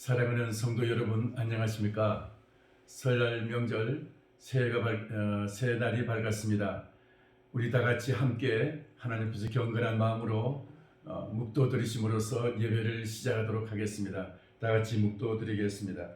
사랑하는 성도 여러분, 안녕하십니까? 설날 명절 새해 날이 밝았습니다. 우리 다 같이 함께 하나님 앞에서 경건한 마음으로 묵도 드리심으로써 예배를 시작하도록 하겠습니다. 다 같이 묵도 드리겠습니다.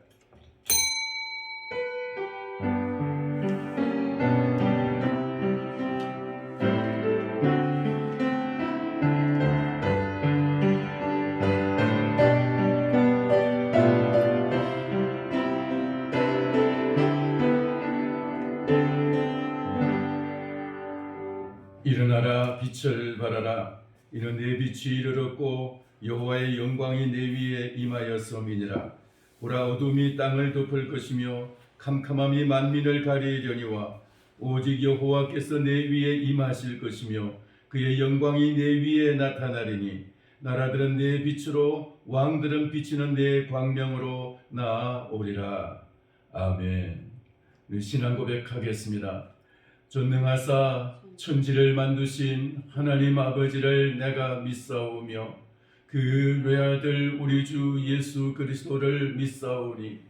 일어나라, 빛을 발하라. 이는 내 빛이 이르렀고 여호와의 영광이 내 위에 임하였음이니라. 보라, 어둠이 땅을 덮을 것이며 캄캄함이 만민을 가리려니와 오직 여호와께서 내 위에 임하실 것이며 그의 영광이 내 위에 나타나리니 나라들은 내 빛으로 왕들은 비치는 내 광명으로 나아오리라. 아멘. 신앙 고백하겠습니다. 전능하사 천지를 만드신 하나님 아버지를 내가 믿사오며 그 외아들 우리 주 예수 그리스도를 믿사오니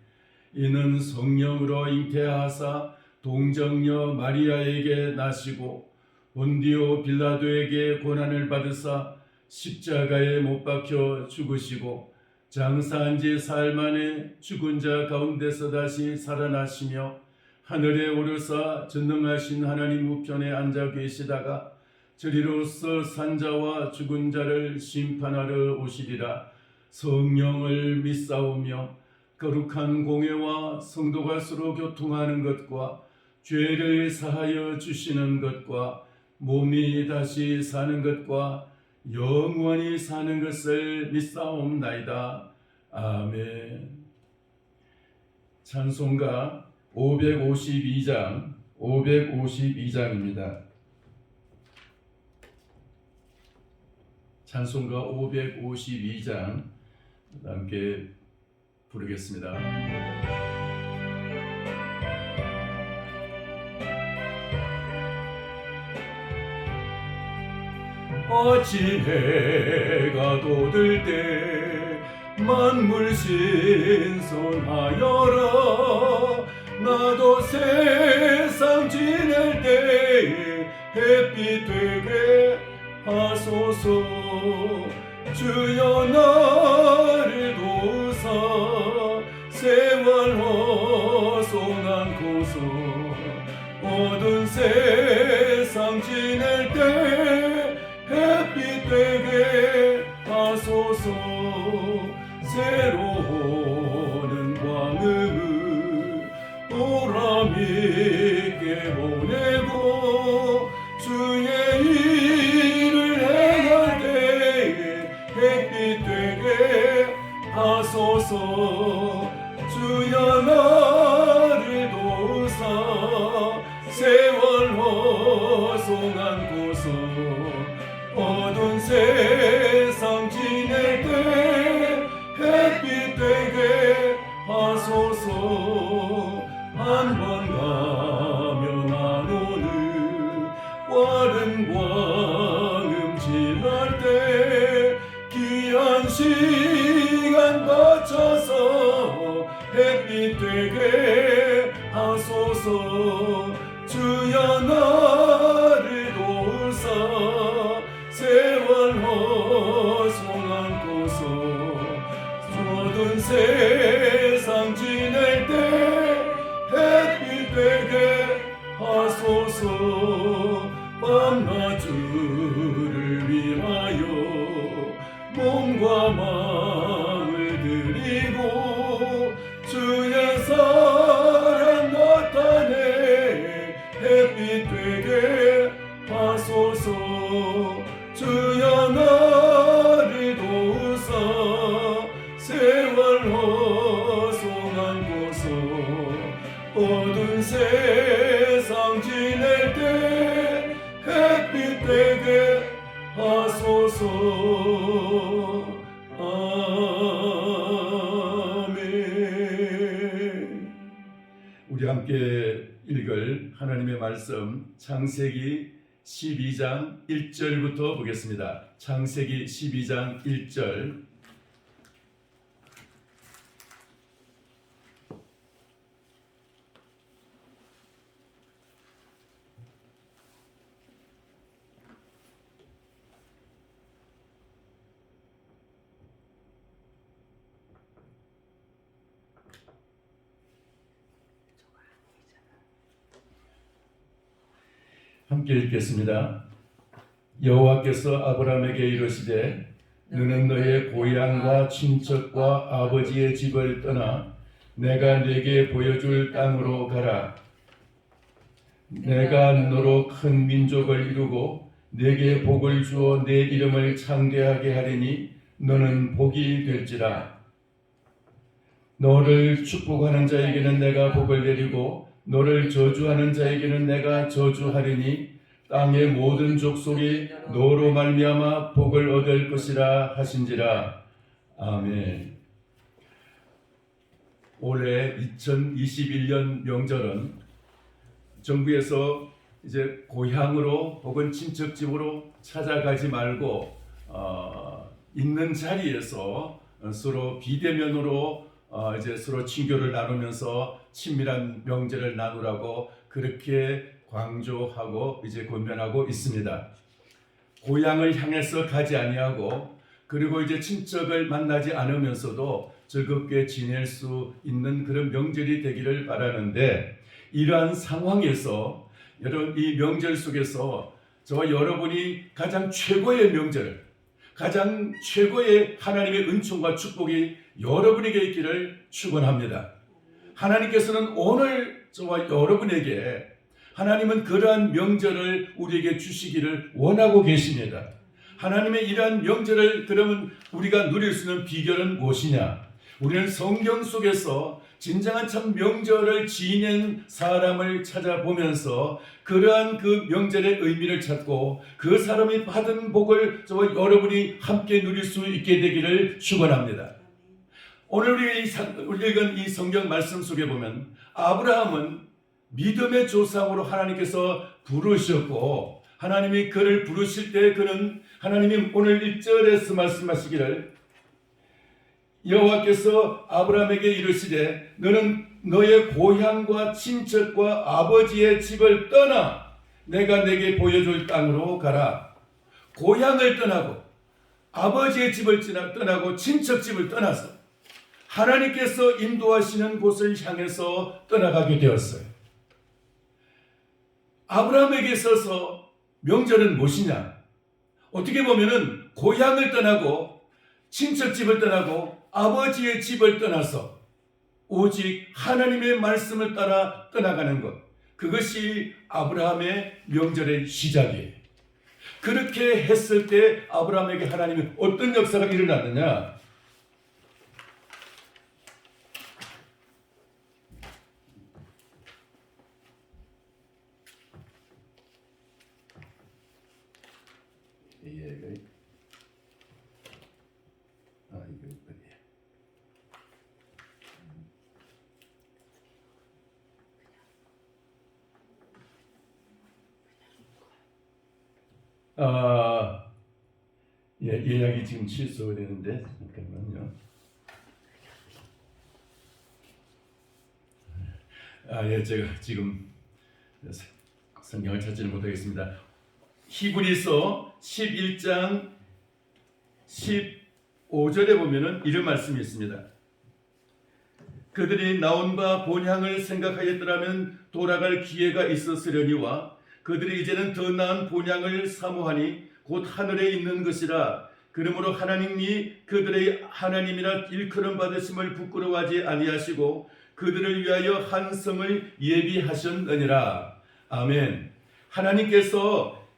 이는 성령으로 잉태하사 동정녀 마리아에게 나시고 본디오 빌라도에게 고난을 받으사 십자가에 못 박혀 죽으시고 장사한 지 사흘 만에 죽은 자 가운데서 다시 살아나시며 하늘에 오르사 전능하신 하나님 우편에 앉아 계시다가 저리로서 산자와 죽은 자를 심판하러 오시리라. 성령을 믿사오며 거룩한 공회와 성도가 서로 교통하는 것과 죄를 사하여 주시는 것과 몸이 다시 사는 것과 영원히 사는 것을 믿사옵나이다. 아멘. 찬송가 552장입니다. 찬송가 552장 함께 부르겠습니다. 어찌 해가 돋을 때 만물 신선하여라. 나도 세상 지낼 때에 햇빛 되게 하소서. 주여 나를 도우사 세월 허송한고서 어두운 세상 지낼 때 햇빛 되게 하소서. 새로운 광음을 보람있게 보내고 주의 일을 행할 때에 햇빛 되게 하소서. 주여 나를 도우사 세월 허송한고서 어두운 세상 지낼 때 햇빛 되게 하소서. 한 번 가면 안 오는 빠른 광음 지날 때 귀한 시간 바쳐서 햇빛 되게 하소서. 주여 나를 도우사 세월 허송한고서 어두운 세상 지낼 때 햇빛 되게 하소서. 밤낮주를 위하여 몸과 마음을 드리고 주의 사랑 나타내 햇빛 되게 하소서. 주여 나를 도우사 세월 허송한고서 어두운 세상 지낼 때 햇빛 되게 하소서. 아멘. 우리 함께 읽을 하나님의 말씀 창세기 12장 1절부터 보겠습니다. 창세기 12장 1절 함께 읽겠습니다. 여호와께서 아브라함에게 이르시되 너는 너의 고향과 친척과 아버지의 집을 떠나 내가 네게 보여줄 땅으로 가라. 내가 너로 큰 민족을 이루고 네게 복을 주어 내 이름을 창대하게 하리니 너는 복이 될지라. 너를 축복하는 자에게는 내가 복을 내리고 너를 저주하는 자에게는 내가 저주하리니 땅의 모든 족속이 너로 말미암아 복을 얻을 것이라 하신지라. 아멘. 올해 2021년 명절은 정부에서 이제 고향으로 혹은 친척집으로 찾아가지 말고 있는 자리에서 서로 비대면으로 이제 서로 친교를 나누면서 친밀한 명절을 나누라고 그렇게 강조하고 이제 권면하고 있습니다. 고향을 향해서 가지 아니하고 그리고 이제 친척을 만나지 않으면서도 즐겁게 지낼 수 있는 그런 명절이 되기를 바라는데, 이러한 상황에서 여러분 이 명절 속에서 저와 여러분이 가장 최고의 명절, 가장 최고의 하나님의 은총과 축복이 여러분에게 있기를 축원합니다. 하나님께서는 오늘 저와 여러분에게 하나님은 그러한 명절을 우리에게 주시기를 원하고 계십니다. 하나님의 이러한 명절을 그러면 우리가 누릴 수 있는 비결은 무엇이냐? 우리는 성경 속에서 진정한 참 명절을 지낸 사람을 찾아보면서 그러한 그 명절의 의미를 찾고 그 사람이 받은 복을 저와 여러분이 함께 누릴 수 있게 되기를 축원합니다. 오늘 우리 읽은 이 성경 말씀 속에 보면 아브라함은 믿음의 조상으로 하나님께서 부르셨고, 하나님이 그를 부르실 때 그는 하나님이 오늘 1절에서 말씀하시기를 여호와께서 아브라함에게 이르시되 너는 너의 고향과 친척과 아버지의 집을 떠나 내가 내게 보여줄 땅으로 가라. 고향을 떠나고 아버지의 집을 떠나고 친척집을 떠나서 하나님께서 인도하시는 곳을 향해서 떠나가게 되었어요. 아브라함에게 있어서 명절은 무엇이냐? 어떻게 보면은 고향을 떠나고 친척집을 떠나고 아버지의 집을 떠나서 오직 하나님의 말씀을 따라 떠나가는 것, 그것이 아브라함의 명절의 시작이에요. 그렇게 했을 때 아브라함에게 하나님이 어떤 역사가 일어났느냐? 예약이 지금 취소가 되는데 잠깐만요. 제가 지금 성경을 찾지는 못하겠습니다. 히브리서 11장 15절에 보면은 이런 말씀이 있습니다. 그들이 나온 바 본향을 생각하였더라면 돌아갈 기회가 있었으려니와 그들이 이제는 더 나은 본향을 사모하니 곧 하늘에 있는 것이라. 그러므로 하나님이 그들의 하나님이라 일컬음 받으심을 부끄러워하지 아니하시고 그들을 위하여 한 성을 예비하셨느니라. 아멘. 하나님께서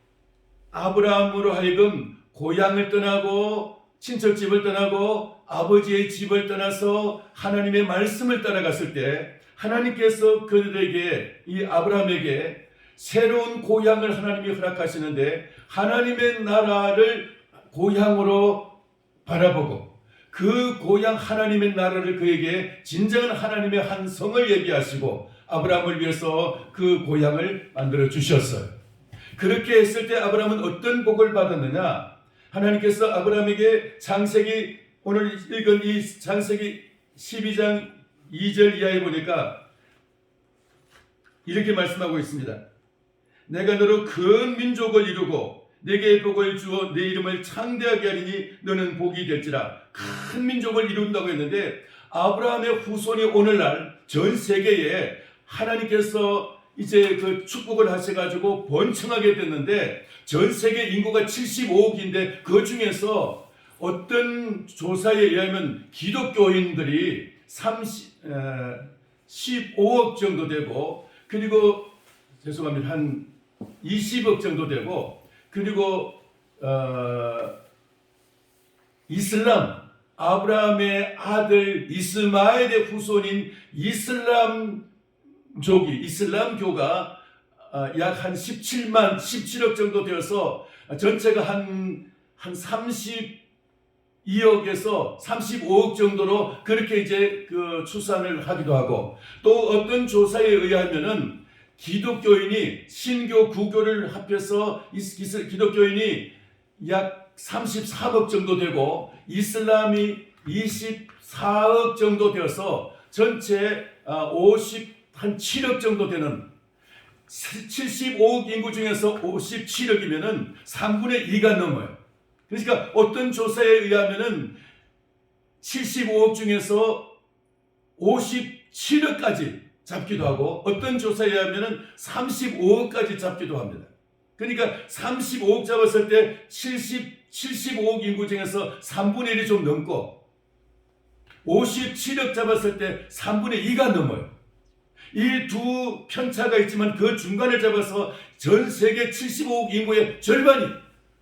아브라함으로 하여금 고향을 떠나고 친척집을 떠나고 아버지의 집을 떠나서 하나님의 말씀을 따라갔을 때 하나님께서 그들에게, 이 아브라함에게 새로운 고향을 하나님이 허락하시는데 하나님의 나라를 고향으로 바라보고 그 고향 하나님의 나라를 그에게 진정한 하나님의 한 성을 예비하시고 아브라함을 위해서 그 고향을 만들어 주셨어요. 그렇게 했을 때 아브라함은 어떤 복을 받았느냐? 하나님께서 아브라함에게 창세기, 오늘 읽은 이 창세기 12장 2절 이하에 보니까 이렇게 말씀하고 있습니다. 내가 너로 큰 민족을 이루고 내게 복을 주어 내 이름을 창대하게 하리니 너는 복이 될지라. 큰 민족을 이룬다고 했는데 아브라함의 후손이 오늘날 전 세계에 하나님께서 이제 그 축복을 하셔가지고 번창하게 됐는데 전 세계 인구가 75억인데 그 중에서 어떤 조사에 의하면 기독교인들이 15억 정도 되고, 그리고 죄송합니다, 한 20억 정도 되고, 그리고 이슬람, 아브라함의 아들 이스마엘의 후손인 이슬람교가 약 한 17억 정도 되어서 전체가 한 32억에서 35억 정도로 그렇게 이제 그 추산을 하기도 하고, 또 어떤 조사에 의하면은 기독교인이 신교 구교를 합해서 기독교인이 약 33억 정도 되고 이슬람이 24억 정도 되어서 전체 57억 정도 되는 75억 인구 중에서 57억이면은 3분의 2가 넘어요. 그러니까 어떤 조사에 의하면은 75억 중에서 57억까지 잡기도 하고, 어떤 조사에 의하면은 35억까지 잡기도 합니다. 그러니까 35억 잡았을 때 75억 인구 중에서 3분의 1이 좀 넘고, 57억 잡았을 때 3분의 2가 넘어요. 이 두 편차가 있지만 그 중간을 잡아서 전 세계 75억 인구의 절반이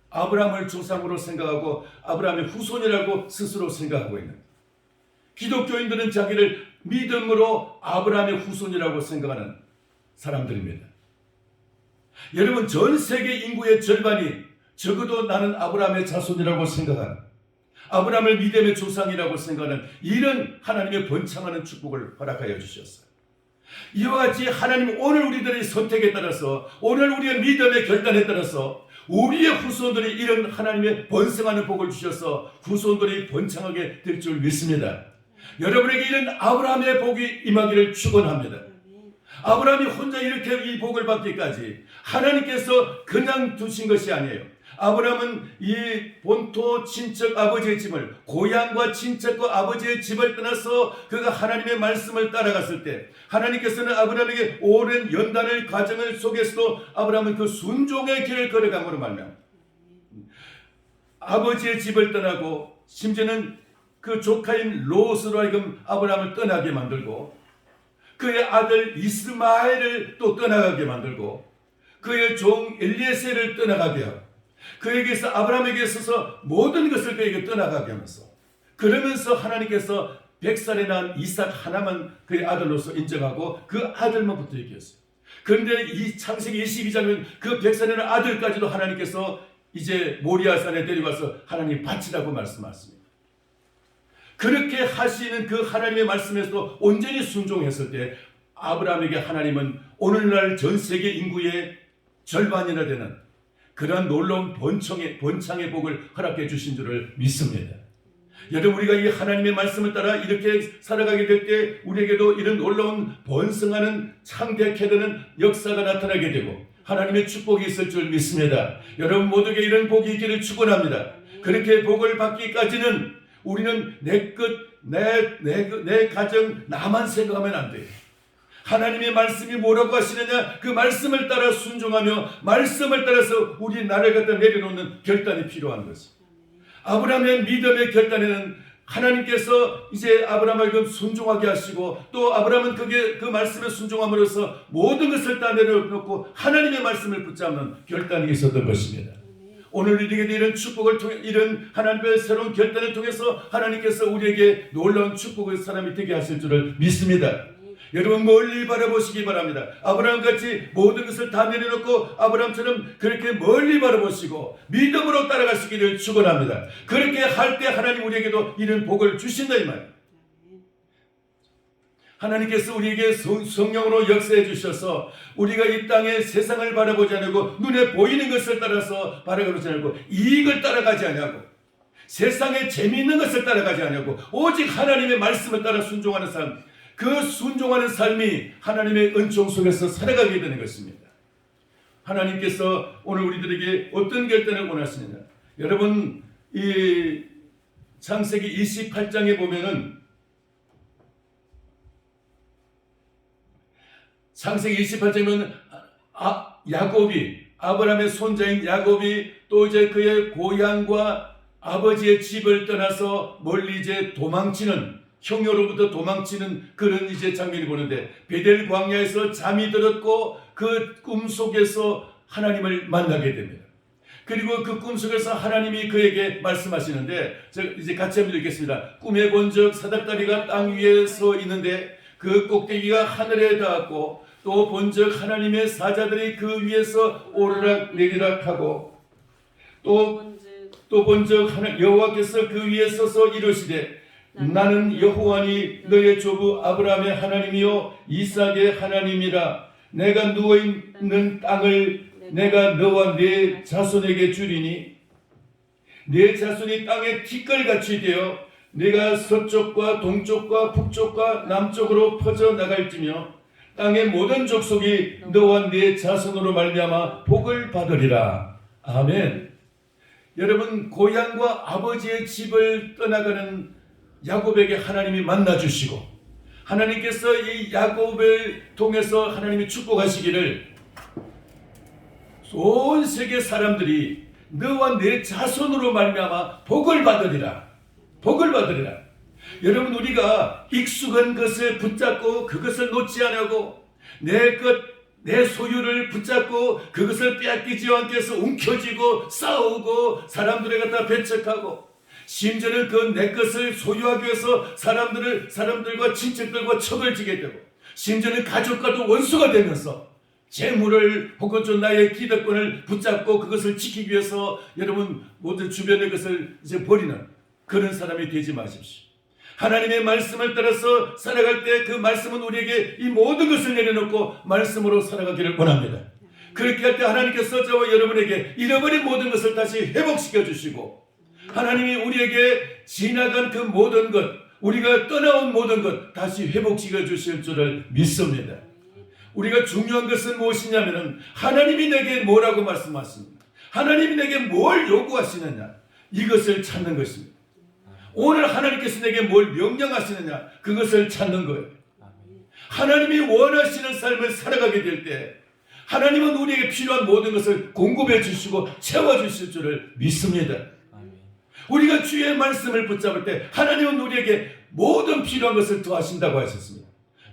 아브라함을 조상으로 생각하고 아브라함의 후손이라고 스스로 생각하고 있는, 기독교인들은 자기를 믿음으로 아브라함의 후손이라고 생각하는 사람들입니다. 여러분, 전 세계 인구의 절반이 적어도 나는 아브라함의 자손이라고 생각하는, 아브라함을 믿음의 조상이라고 생각하는 이런 하나님의 번창하는 축복을 허락하여 주셨어요. 이와 같이 하나님 오늘 우리들의 선택에 따라서, 오늘 우리의 믿음의 결단에 따라서 우리의 후손들이 이런 하나님의 번성하는 복을 주셔서 후손들이 번창하게 될 줄 믿습니다. 여러분에게 이런 아브라함의 복이 임하기를 축원합니다. 아브라함이 혼자 이렇게 이 복을 받기까지 하나님께서 그냥 두신 것이 아니에요. 아브라함은 이 본토 친척 아버지의 집을, 고향과 친척과 아버지의 집을 떠나서 그가 하나님의 말씀을 따라갔을 때 하나님께서는 아브라함에게 오랜 연단을 과정을 속에서도 아브라함은 그 순종의 길을 걸어감으로 말미암아 아버지의 집을 떠나고, 심지어는 그 조카인 롯으로 하여금 아브라함을 떠나게 만들고, 그의 아들 이스마엘을 또 떠나가게 만들고, 그의 종 엘리에셀을 떠나가게 하고, 그에게서 아브라함에게 있어서 모든 것을 그에게 떠나가게 하면서, 그러면서 하나님께서 100살에 난 이삭 하나만 그의 아들로서 인정하고 그 아들만 붙어 있겠어요. 그런데 이 창세기 22장은 그 100살에 난 아들까지도 하나님께서 이제 모리아산에 데려가서 하나님 바치라고 말씀하십니다. 그렇게 하시는 그 하나님의 말씀에서도 온전히 순종했을 때 아브라함에게 하나님은 오늘날 전 세계 인구의 절반이나 되는 그러한 놀라운 번창의 복을 허락해 주신 줄을 믿습니다. 여러분, 우리가 이 하나님의 말씀을 따라 이렇게 살아가게 될 때 우리에게도 이런 놀라운 번성하는 창대케 되는 역사가 나타나게 되고 하나님의 축복이 있을 줄 믿습니다. 여러분 모두에게 이런 복이 있기를 축원합니다. 그렇게 복을 받기까지는 우리는 내 가정, 나만 생각하면 안 돼요. 하나님의 말씀이 뭐라고 하시느냐, 그 말씀을 따라 순종하며 말씀을 따라서 우리 나를 갖다 내려놓는 결단이 필요한 것입니다. 아브라함의 믿음의 결단에는 하나님께서 이제 아브라함을 순종하게 하시고, 또 아브라함은 그 말씀에 순종함으로써 모든 것을 다 내려놓고 하나님의 말씀을 붙잡는 결단이 있었던 것입니다. 오늘 우리에게 이런 축복을 통해, 이런 하나님의 새로운 결단을 통해서 하나님께서 우리에게 놀라운 축복의 사람이 되게 하실 줄을 믿습니다. 여러분 멀리 바라보시기 바랍니다. 아브라함같이 모든 것을 다 내려놓고 아브라함처럼 그렇게 멀리 바라보시고 믿음으로 따라가시기를 축원합니다. 그렇게 할 때 하나님 우리에게도 이런 복을 주신다 이 말이에요. 하나님께서 우리에게 성령으로 역사해 주셔서 우리가 이 땅에 세상을 바라보지 않고 눈에 보이는 것을 따라서 바라보지 않고 이익을 따라가지 않고 세상에 재미있는 것을 따라가지 않고 오직 하나님의 말씀을 따라 순종하는 삶, 그 순종하는 삶이 하나님의 은총 속에서 살아가게 되는 것입니다. 하나님께서 오늘 우리들에게 어떤 결단을 원하시느냐, 여러분 이 창세기 28장에 보면은 창세기 28장은 야곱이, 아브라함의 손자인 야곱이 또 이제 그의 고향과 아버지의 집을 떠나서 멀리 이제 도망치는, 형녀로부터 도망치는 그런 이제 장면이 보는데, 베델 광야에서 잠이 들었고 그 꿈속에서 하나님을 만나게 됩니다. 그리고 그 꿈속에서 하나님이 그에게 말씀하시는데, 이제 같이 한번 읽겠습니다. 꿈에 본즉 사닥다리가 땅 위에 서 있는데 그 꼭대기가 하늘에 닿았고, 또 본즉 하나님의 사자들이 그 위에서 오르락 내리락 하고, 또 본즉 여호와께서 그 위에 서서 이르시되 나는 여호와니 너의 조부 아브라함의 하나님이요 이삭의 하나님이라. 내가 누워있는 땅을 내가 너와 네 자손에게 주리니 네 자손이 땅에 티끌같이 되어 내가 서쪽과 동쪽과 북쪽과 남쪽으로 퍼져 나갈지며 땅의 모든 족속이 너와 네 자손으로 말미암아 복을 받으리라. 아멘. 여러분, 고향과 아버지의 집을 떠나가는 야곱에게 하나님이 만나주시고, 하나님께서 이 야곱을 통해서 하나님이 축복하시기를 온 세계 사람들이 너와 내 자손으로 말미암아 복을 받으리라. 복을 받으리라. 여러분, 우리가 익숙한 것을 붙잡고 그것을 놓지 않고 내 소유를 붙잡고 그것을 빼앗기지 않게 해서 움켜쥐고 싸우고 사람들에 갖다 배척하고, 심지어는 그 내 것을 소유하기 위해서 사람들과 친척들과 척을 지게 되고, 심지어는 가족과도 원수가 되면서 재물을 혹은 좀 나의 기득권을 붙잡고 그것을 지키기 위해서 여러분 모든 주변의 것을 이제 버리는 그런 사람이 되지 마십시오. 하나님의 말씀을 따라서 살아갈 때 그 말씀은 우리에게 이 모든 것을 내려놓고 말씀으로 살아가기를 원합니다. 그렇게 할 때 하나님께서 저와 여러분에게 잃어버린 모든 것을 다시 회복시켜 주시고, 하나님이 우리에게 지나간 그 모든 것, 우리가 떠나온 모든 것 다시 회복시켜 주실 줄을 믿습니다. 우리가 중요한 것은 무엇이냐면은 하나님이 내게 뭐라고 말씀하십니까? 하나님이 내게 뭘 요구하시느냐? 이것을 찾는 것입니다. 오늘 하나님께서 내게 뭘 명령하시느냐? 그것을 찾는 거예요. 하나님이 원하시는 삶을 살아가게 될 때 하나님은 우리에게 필요한 모든 것을 공급해 주시고 채워주실 줄을 믿습니다. 우리가 주의 말씀을 붙잡을 때 하나님은 우리에게 모든 필요한 것을 더하신다고 하셨습니다.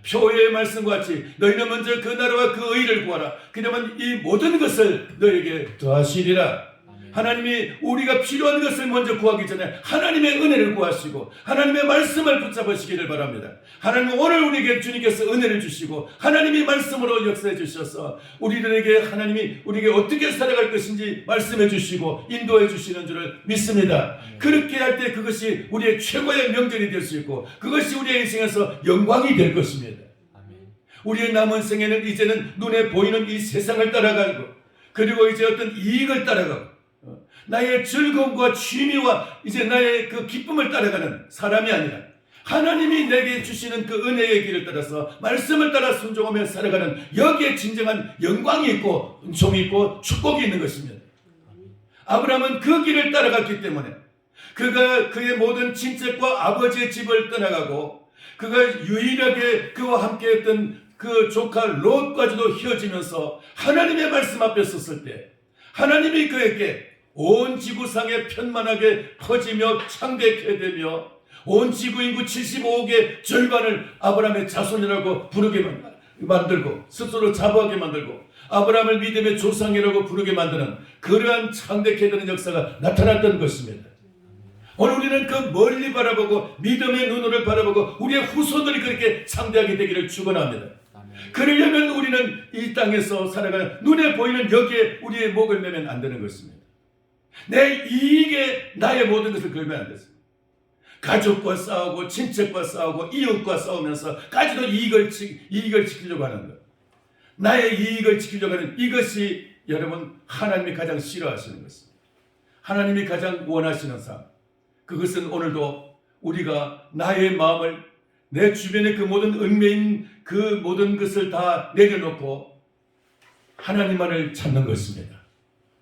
표의 말씀과 같이 너희는 먼저 그 나라와 그 의를 구하라. 그러면 이 모든 것을 너에게 더하시리라. 하나님이 우리가 필요한 것을 먼저 구하기 전에 하나님의 은혜를 구하시고 하나님의 말씀을 붙잡으시기를 바랍니다. 하나님, 오늘 우리에게 주님께서 은혜를 주시고 하나님이 말씀으로 역사해 주셔서 우리들에게 하나님이 우리에게 어떻게 살아갈 것인지 말씀해 주시고 인도해 주시는 줄을 믿습니다. 그렇게 할 때 그것이 우리의 최고의 명절이 될 수 있고 그것이 우리의 인생에서 영광이 될 것입니다. 우리의 남은 생에는 이제는 눈에 보이는 이 세상을 따라가고, 그리고 이제 어떤 이익을 따라가고, 나의 즐거움과 취미와 이제 나의 그 기쁨을 따라가는 사람이 아니라 하나님이 내게 주시는 그 은혜의 길을 따라서 말씀을 따라 순종하며 살아가는, 여기에 진정한 영광이 있고 은총이 있고 축복이 있는 것입니다. 아브라함은 그 길을 따라갔기 때문에 그가 그의 모든 친척과 아버지의 집을 떠나가고, 그가 유일하게 그와 함께했던 그 조카 롯까지도 헤어지면서 하나님의 말씀 앞에 섰을 때 하나님이 그에게 온 지구상에 편만하게 퍼지며 창대케 되며 온 지구 인구 75억의 절반을 아브라함의 자손이라고 부르게 만들고 스스로 자부하게 만들고 아브라함을 믿음의 조상이라고 부르게 만드는 그러한 창대케 되는 역사가 나타났던 것입니다. 오늘 우리는 그 멀리 바라보고 믿음의 눈으로 바라보고 우리의 후손들이 그렇게 창대하게 되기를 축원합니다. 그러려면 우리는 이 땅에서 살아가는 눈에 보이는 여기에 우리의 목을 매면 안 되는 것입니다. 내 이익에 나의 모든 것을 걸면 안 됐습니다. 가족과 싸우고 친척과 싸우고 이웃과 싸우면서까지도 이익을 지키려고 하는 것, 나의 이익을 지키려고 하는 이것이 여러분 하나님이 가장 싫어하시는 것입니다. 하나님이 가장 원하시는 삶, 그것은 오늘도 우리가 나의 마음을, 내 주변의 그 모든 은매인 그 모든 것을 다 내려놓고 하나님만을 찾는 것입니다.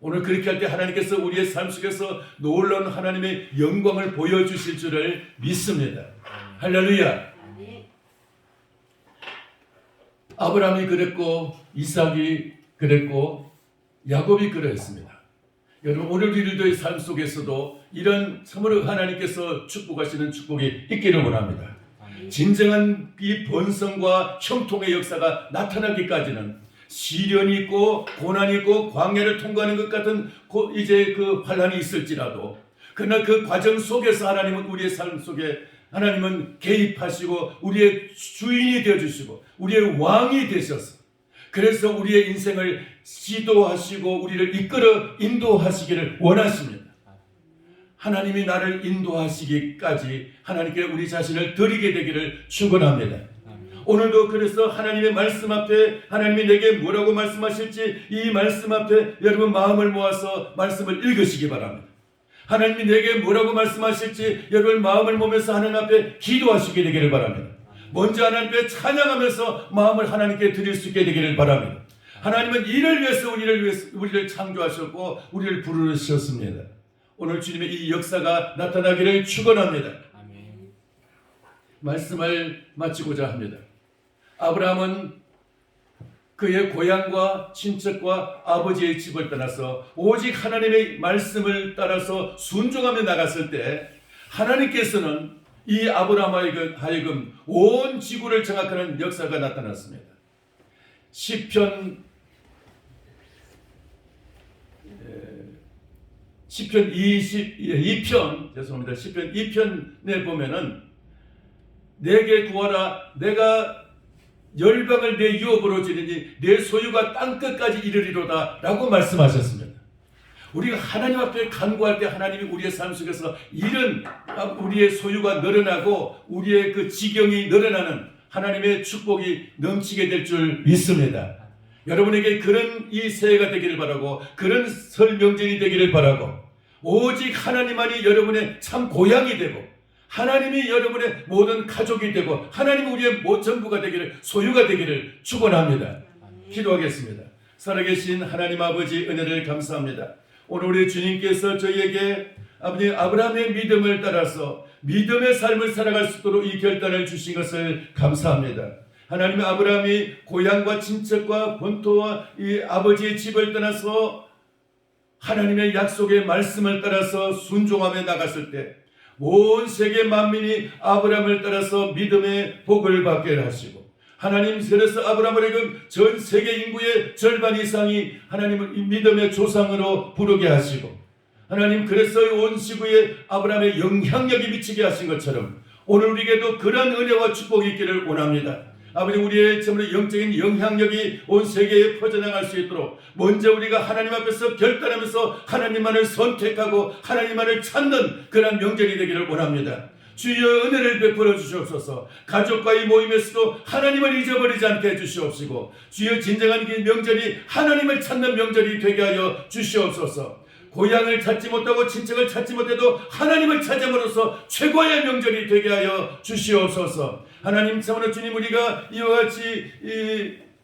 오늘 그렇게 할 때 하나님께서 우리의 삶 속에서 놀라운 하나님의 영광을 보여주실 줄을 믿습니다. 할렐루야. 아브라함이 그랬고 이삭이 그랬고 야곱이 그랬습니다. 여러분 오늘 우리들의 삶 속에서도 이런 참으로 하나님께서 축복하시는 축복이 있기를 원합니다. 진정한 이 번성과 형통의 역사가 나타나기까지는 시련이 있고 고난이 있고 광야를 통과하는 것 같은 이제 그 환란이 있을지라도 그러나 그 과정 속에서 하나님은 우리의 삶 속에 하나님은 개입하시고 우리의 주인이 되어주시고 우리의 왕이 되셔서 그래서 우리의 인생을 지도하시고 우리를 이끌어 인도하시기를 원하십니다. 하나님이 나를 인도하시기까지 하나님께 우리 자신을 드리게 되기를 축원합니다. 오늘도 그래서 하나님의 말씀 앞에 하나님이 내게 뭐라고 말씀하실지 이 말씀 앞에 여러분 마음을 모아서 말씀을 읽으시기 바랍니다. 하나님이 내게 뭐라고 말씀하실지 여러분 마음을 모으면서 하나님 앞에 기도하시게 되기를 바랍니다. 먼저 하나님께 찬양하면서 마음을 하나님께 드릴 수 있게 되기를 바랍니다. 하나님은 이를 위해서 우리를 창조하셨고 우리를 부르셨습니다. 오늘 주님의 이 역사가 나타나기를 축원합니다. 아멘. 말씀을 마치고자 합니다. 아브라함은 그의 고향과 친척과 아버지의 집을 떠나서 오직 하나님의 말씀을 따라서 순종하며 나갔을 때 하나님께서는 이 아브라함 하여금 온 지구를 장악하는 역사가 나타났습니다. 시편 22편 죄송합니다. 시편 2편에 보면은 내게 구하라 내가 열방을 내 유업으로 지르니 내 소유가 땅끝까지 이르리로다 라고 말씀하셨습니다. 우리가 하나님 앞에 간구할 때 하나님이 우리의 삶 속에서 이런 우리의 소유가 늘어나고 우리의 그 지경이 늘어나는 하나님의 축복이 넘치게 될 줄 믿습니다. 여러분에게 그런 이 새해가 되기를 바라고 그런 설 명절이 되기를 바라고 오직 하나님만이 여러분의 참 고향이 되고 하나님이 여러분의 모든 가족이 되고 하나님이 우리의 전부가 되기를 소유가 되기를 축원합니다. 기도하겠습니다. 살아계신 하나님 아버지 은혜를 감사합니다. 오늘 우리 주님께서 저희에게 아버지 아브라함의 믿음을 따라서 믿음의 삶을 살아갈 수 있도록 이 결단을 주신 것을 감사합니다. 하나님의 아브라함이 고향과 친척과 본토와 이 아버지의 집을 떠나서 하나님의 약속의 말씀을 따라서 순종하며 나갔을 때 온 세계 만민이 아브라함을 따라서 믿음의 복을 받게 하시고 하나님 그래서 아브라함을 전 세계 인구의 절반 이상이 하나님을 믿음의 조상으로 부르게 하시고 하나님 그래서 온 지구에 아브라함의 영향력이 미치게 하신 것처럼 오늘 우리에게도 그런 은혜와 축복이 있기를 원합니다. 아버지 우리의 영적인 영향력이 온 세계에 퍼져나갈 수 있도록 먼저 우리가 하나님 앞에서 결단하면서 하나님만을 선택하고 하나님만을 찾는 그런 명절이 되기를 원합니다. 주여 은혜를 베풀어 주시옵소서. 가족과의 모임에서도 하나님을 잊어버리지 않게 해주시옵시고 주여 진정한 이 명절이 하나님을 찾는 명절이 되게 하여 주시옵소서. 고향을 찾지 못하고 친척을 찾지 못해도 하나님을 찾음으로써 최고의 명절이 되게 하여 주시옵소서. 하나님 참으로 주님 우리가 이와 같이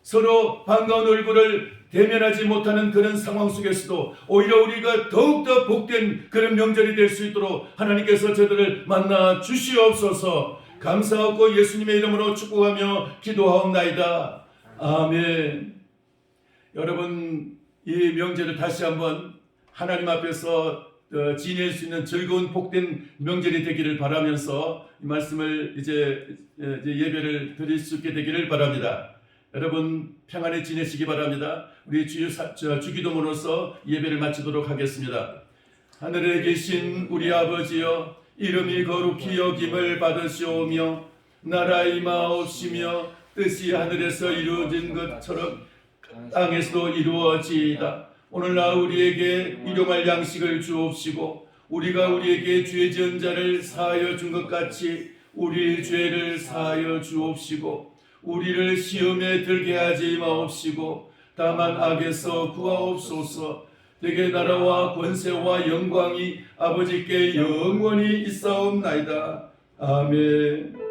서로 반가운 얼굴을 대면하지 못하는 그런 상황 속에서도 오히려 우리가 더욱더 복된 그런 명절이 될 수 있도록 하나님께서 저들을 만나 주시옵소서. 감사하고 예수님의 이름으로 축복하며 기도하옵나이다. 아멘. 여러분 이 명절을 다시 한번 하나님 앞에서 지낼 수 있는 즐거운 복된 명절이 되기를 바라면서 이 말씀을 이제 예배를 드릴 수 있게 되기를 바랍니다. 여러분 평안히 지내시기 바랍니다. 우리 주기도문으로서 예배를 마치도록 하겠습니다. 하늘에 계신 우리 아버지여 이름이 거룩히 여김을 받으시오며 나라 임하옵시며 뜻이 하늘에서 이루어진 것처럼 땅에서도 이루어지이다. 오늘날 우리에게 일용할 양식을 주옵시고 우리가 우리에게 죄 지은 자를 사하여 준 것 같이 우리 죄를 사하여 주옵시고 우리를 시험에 들게 하지 마옵시고 다만 악에서 구하옵소서. 되게 나라와 권세와 영광이 아버지께 영원히 있사옵나이다. 아멘.